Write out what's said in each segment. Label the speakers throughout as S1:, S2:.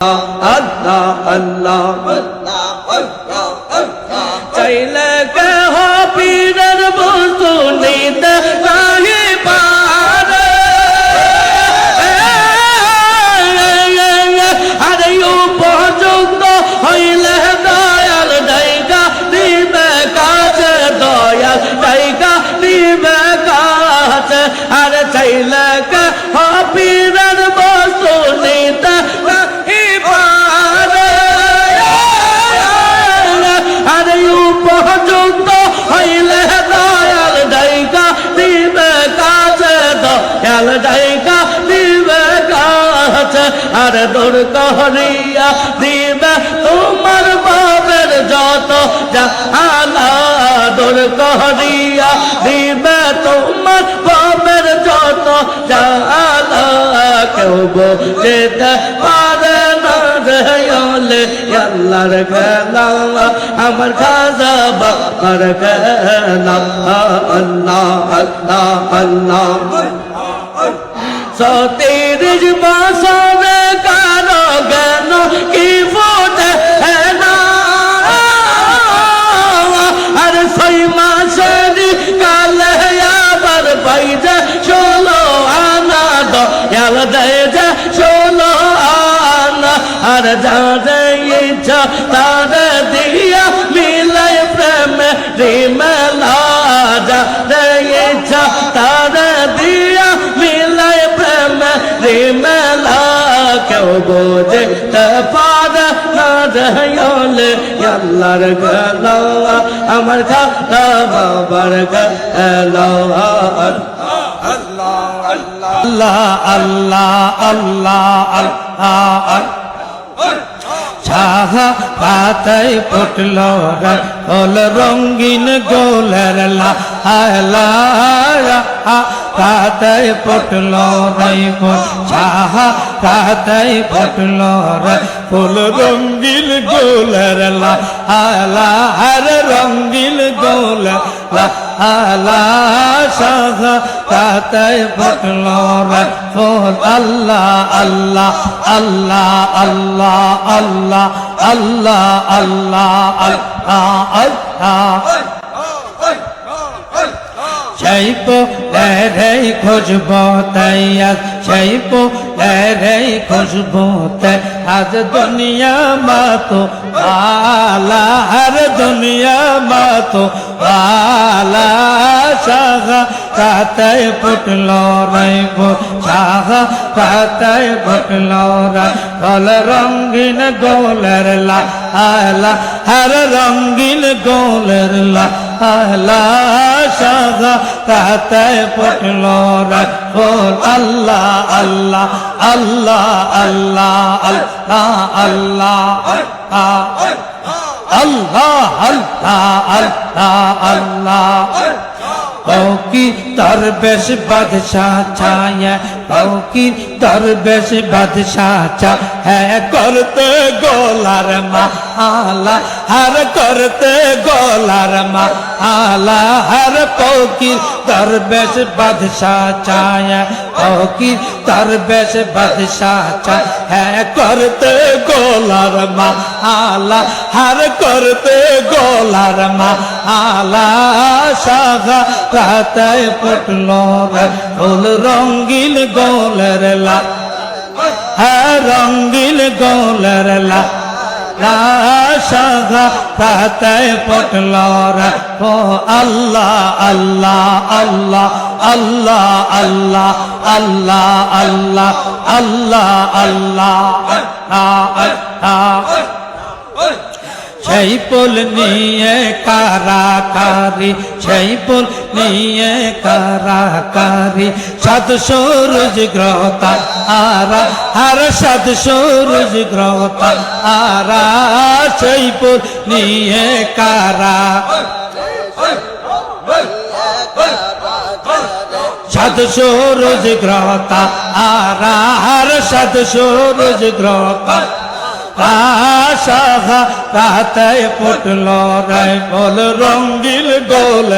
S1: আল্লাহ আল্লাহ চাইলে কেহ পীরের বস্তু নিতে নাহি পারে আরে উপযুক্ত হইলে দয়াল জায়গা দিবে কাছে দয়াল জায়গা দিবে কাছে আরে চাইলে কেহ পীরের বস্তু নিতে উপযুক্ত হইলে দয়াল জায়গা দিবে কাছে দয়াল জায়গা দিবে কাছে আর দূর করিয়া দিবে তোমার বাবের যত জাহালা দূর করিয়া দিবে তোমার বাবের যত জাহালা কেউ বুঝতে পারে না রে আল্লাহর খেলা আমার খাজা বাবার খেলা আল্লাহ আল্লাহ আল্লাহ ৩০ বছর কারো জ্ঞান কি ফোটে না আর ৬ মাসের কালে আবার পাইছে ১৬ আনা দয়াল দেয় যে ১৬ আনা আর যারে ইচ্ছা তারে দিয়া মিলাই প্রেমে রিমেলা যারে ইচ্ছা তারে দিয়া মিলাই প্রেমে রিমেলা কেউ বুঝতে পারে না রে আল্লাহর গেলা আমার খালা বাবার গেলা আল্লাহ আল্লাহ আল্লাহ আল্লাহ শাহ পাতায় ফুটল গোল রঙিন গোলের লালা পাতায় ফুটল শাহ পাতায় ফুটল ফুল রঙিন গোলের লালা রঙিন গোলের লালা শাহ পাতায় ফুটল ফুল আল্লাহ আল্লাহ আল্লাহ আল্লাহ আল্লাহ আল্লাহ আল্লাহ আল্লাহ আল্লাহ সেই রে খুশবু তৈয়ার সেই রে খুশবু আজ দুনিয়া মাতো আলা হর দুনিয়া মাতো আলা শাহ কাতায় ফুটল রাইব শাহ কাতায় ফুটল গোল রঙিন গোলের লালা হর রঙিন গোলের লালা শাহ কাতায় ফুটল ফুল আল্লাহ আল্লাহ আল্লাহ আল্লাহ আল্লাহ আল্লাহ আল্লাহ আল্লাহ আল্লাহ কি দরবেশ বাদশাহ ছায়া কি দরবেশ বাদশাহ ছা হ্যাঁ করতে গোলার মালা হর করতে গোলার মালা হর পৌকি দরবেশ বাদশাহ ছায়া পৌকি দরবেশ বাদশাহ ছা হ্যাঁ করতে গোলার মালা হর করতে গোলার মালা শাহ কাতায় ফুটল ফুল রঙিন গোলের রঙিন গোলের শাহ কাতায় ফুটল ও আল্লাহ আল্লাহ আল্লাহ আল্লাহ আল্লাহ আল্লাহ আল্লাহ আল্লাহ আল্লাহ সেই ফুল নিয়ে কারাকারি সেই ফুল নিয়ে কারাকারি সাত সূরজ গ্রহতা আরা হর সাত সূরজ গ্রহতা আরা সেই ফুল নিয়ে কারা সাত সূরজ গ্রহতা আরা হর সাত সূরজ গ্রহতা শাহ কাতায় ফুটল রাইফল রঙিল গোল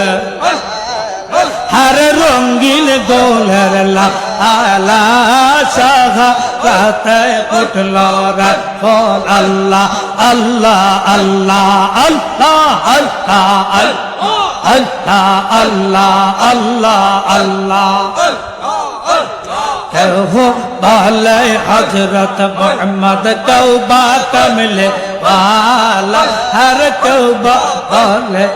S1: हर रंगीन गोलर लाला शाह राते पुटलारा बोल अल्लाह अल्लाह अल्लाह अल्लाह अल्लाह अल्लाह अल्लाह अल्लाह अल्लाह हो बाले हजरत मोहम्मद तौबा कमले वाला हर तौबा बाले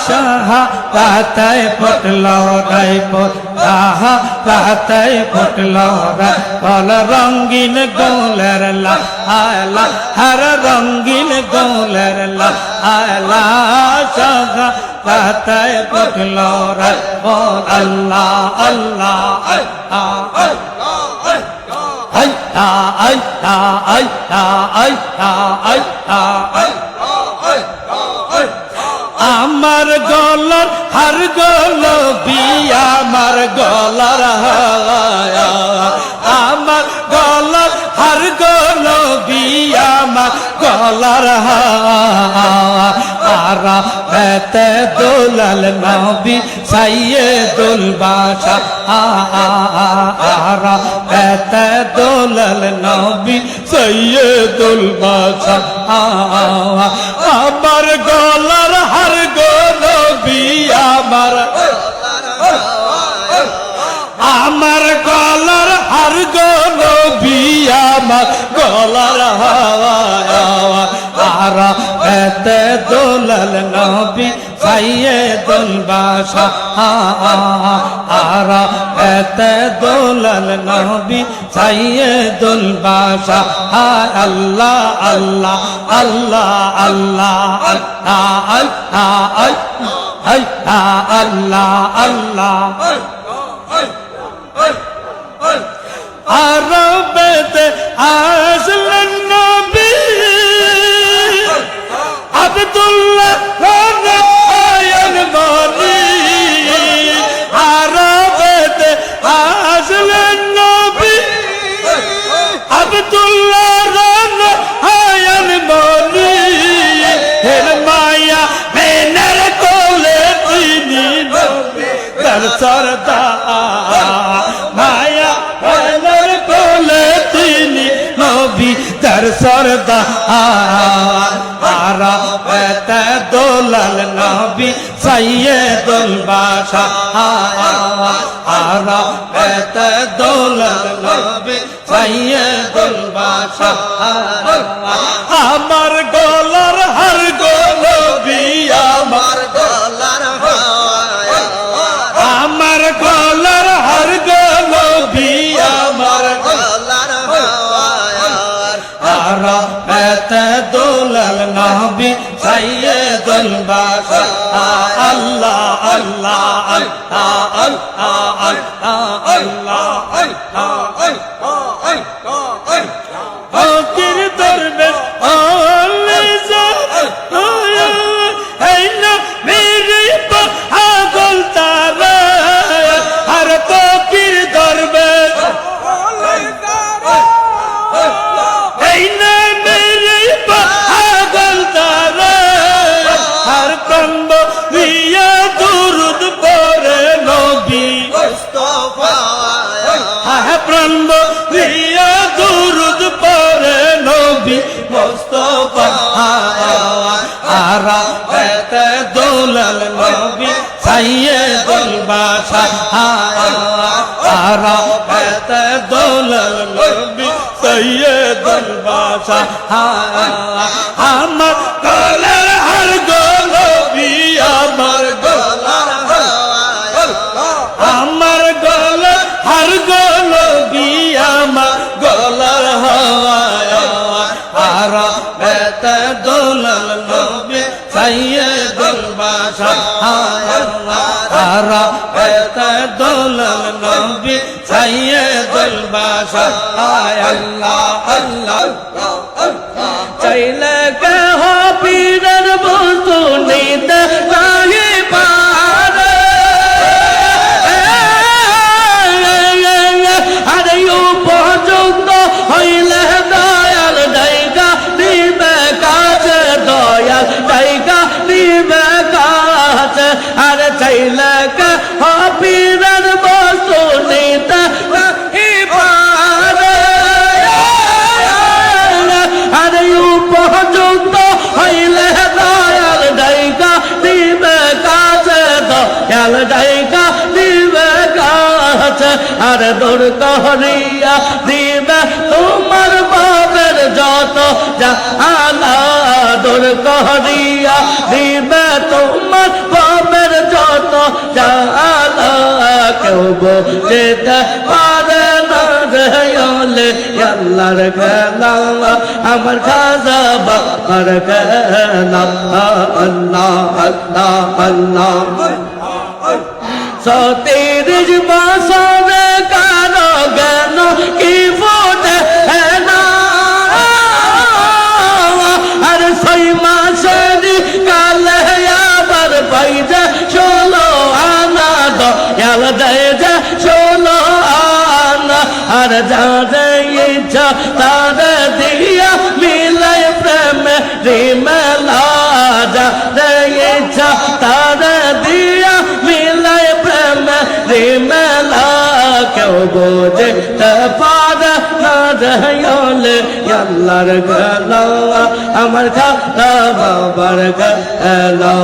S1: शाह राते पुटलो राय पोहा राते पुटलो राय बोल रंगीन गोलर लाला हर रंगीन गोलर लाला शाह राते पुटलो राय बोल अल्लाह अल्लाह अल्लाह अल्लाह अल्लाह अल्लाह আমার গলার হার গলো বিয়া আমার গলার আমার গলার হার গলো বিয়া আমার গলার আরা বেতে দোলাল নবী সাইয়্যিদুল বাশা আরা বেতে দোলাল নবী সাইয়্যিদুল বাশা আমার গলার হার গলো বিয়া আমার গলার হার গলো বিয়া আমার গলার আরা বেতে দোলাল নবী সাইয়্যিদুল বাশা আরা বেতে দোলাল নবী সাইয়্যিদুল বাশা আল্লাহ আল্লাহ আল্লাহ আল্লাহ আল্লাহ আল্লাহ আল্লাহ আল্লাহ আরবেতে আসলেন নবী আব্দুল্লাহ রায়ন বনি আরবেতে আসলেন নবী আব্দুল্লাহ রায়ন বনি হের মায়া মেনের কোলে তিনি নবী তার সরদার মায়া মেনের কোলে তিনি নবী তার সরদার আরা বেতে দোলাল নবী সাইয়্যিদুল বাশা আরা বেতে দোলাল নবী সাইয়্যিদুল বাশা আমার গলার হার গলো বিয়া আমার গলার আমার গলার হার গলো বিয়া আমার গলার আরা বেতে দোলাল নবী সাইয়্যিদুল বাশা আল্লাহ আল্লাহ আল্লাহ আল্লাহ আল্লাহ ফকির দরবেশ আল্লাহ এই না মেরে পাগল তারা আর ফকির দরবেশ এই না মেরে পাগল তারা আর কম্ব রিয়া দুরুদ পড়ে নবী মুস্তাফা হ্যাঁ প্রাণ রিয়া দুরুদ পড়ে নবী মুস্তাফা আরা বেতে দোলাল নবী সাইয়্যিদুল বাশা আরা বেতে দোলাল নবী সাইয়্যিদুল বাশা আমার গলার হার গলো বিয়া আমার গলার আমার গলার হার গলো বিয়া আমার গলার আরা বেতে দোলাল নবী সাইয়্যিদুল বাশা আরা বেতে দোলাল নবী সাইয়্যিদুল বাশা আল্লাহ আল্লাহ চাইলে কে হো পীরের বস্তু নিতে নাহি পারে আরে উপযুক্ত হইলে দয়াল ডাইকা দিবে কাছে দয়াল ডাইকা দিবে কাছে আরে চাইলে আর দূর করিয়া দিবে তোমার বাবের যত জালা দূর করিয়া দিবে তোমার বাবের যত জালা কেউ বুঝতে পারে না রে আল্লাহর খেলা আমার খাজা বাবার খেলা আল্লাহ আল্লাহ আল্লাহ 30 বছর কারো জ্ঞান কি ফুটে না আর 6 মাসের কালে আবার পাইছে 16 আনা দয়াল দেয় যে 16 আনা আর যারে ইচ্ছা তারে দিয়া মিলাই প্রেমে রিমেলা যারে ইচ্ছা তারে দিয়া মিলাই প্রেমে রিমেলা কেউ বুঝতে পারে না রে আল্লাহর গলা আমার খালা বাবার গলা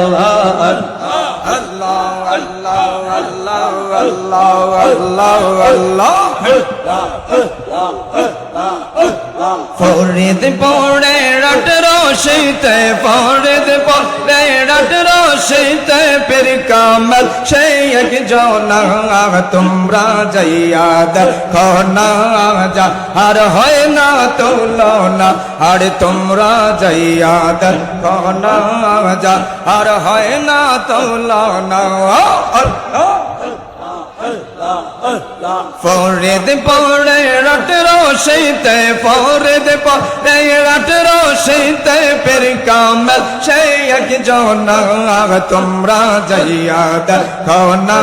S2: Allah, Allah, Allah, Allah, Allah, Allah. Farid পড়ে রাট রশিতে ফরিদ পড়ে রাট রশিতে পীর কামাল সেই এক জনা তোমরা যাইয়া দেখো না যা আর হয় না তুলনা আর তোমরা যাইয়া দেখো না যা আর হয় না তুলনা ফরিদ পড়ে রাট রশিতে ফরিদ পড়ে রাট রশিতে পীর কামাল সেই এক জনা তোমরা যাইয়া দেখো না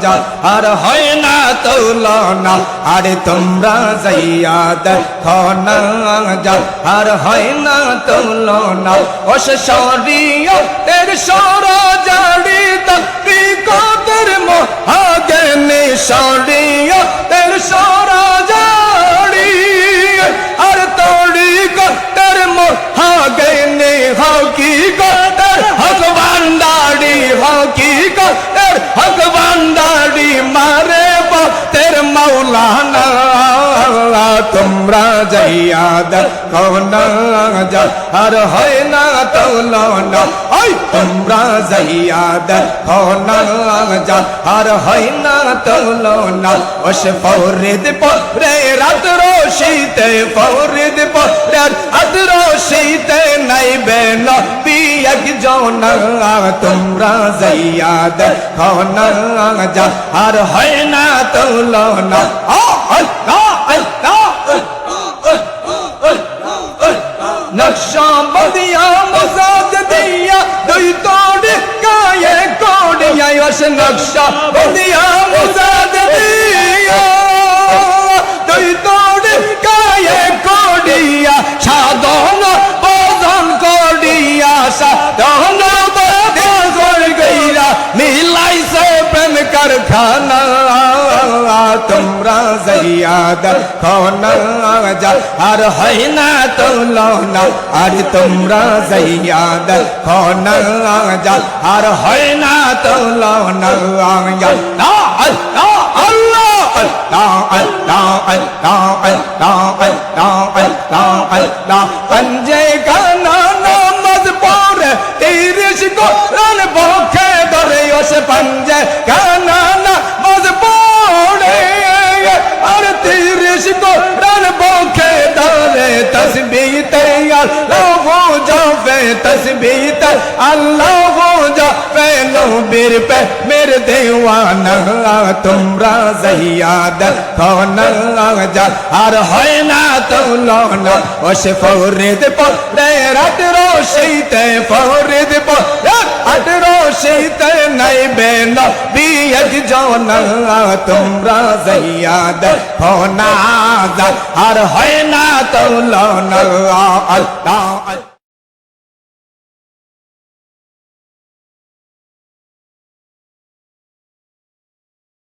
S2: যা আর হয় না তুলনা আর তোমরা যাইয়া দেখো না যা আর হয় না তুলনা ওস শরীয়তের সরজারি তকদীর মহাজ্ঞানী শরীয়তের সরজারি আর তরিকতের মহাজ্ঞানী হকিকতের হক ভান্ডারি হকিকতের হক ভান্ডারি মারে তের মৌলানা তোমরা যাইয়া দেখো না যা আর হয় না তুলনা ওই তোমরা যাইয়া দেখো না যা আর হয় না তুলনা ওস ফরিদ পড়ে রাত রশিতে ফরিদ পড়ে রাত রশিতে নাইবে নবী এক জনা তোমরা যাইয়া দেখো না যা আর হয় না তুলনা নকশা বদিয়া মজাদ দিয়া দুই তোড়ে গায়ে কোড়িয়া ওস নকশা বদিয়া মজাদ দিয়া দুই তোড়ে গায়ে কোড়িয়া সাধন বদন কোড়িয়া সাধন বদন গইরা মিলাইছে প্রেম কারখানা তোমরা যাইয়া দেখো না যা আর হয় না তুলনা আর তোমরা যাইয়া দেখো না যা আর হয় না তুলনা আল্লাহ আল্লাহ আল্লাহ আল্লাহ আল্লাহ আল্লাহ আল্লাহ আল্লাহ আল্লাহ পঞ্জে গানা নামাজ পড়ে 30 কোরআন বখে ধরে ওস পঞ্জে গানা নামাজ পড়ে আর 30 কোরআন বখে ধরে তসবিহ তৈয়ার আল্লাহ যাবে তসবিহ তে আল্লাহ যাবে নবীর पे मेरे दीवाना তোমরা যাইয়া দেখো না যা আর হয় না তুলনা ওস ফরিদ পড়ে রাত রশিতে ফরিদ পড়ে রাত রশিতে নাইবে নবী এক জনা তোমরা যাইয়া দেখো না যা আর হয় না তুলনা আল্লাহ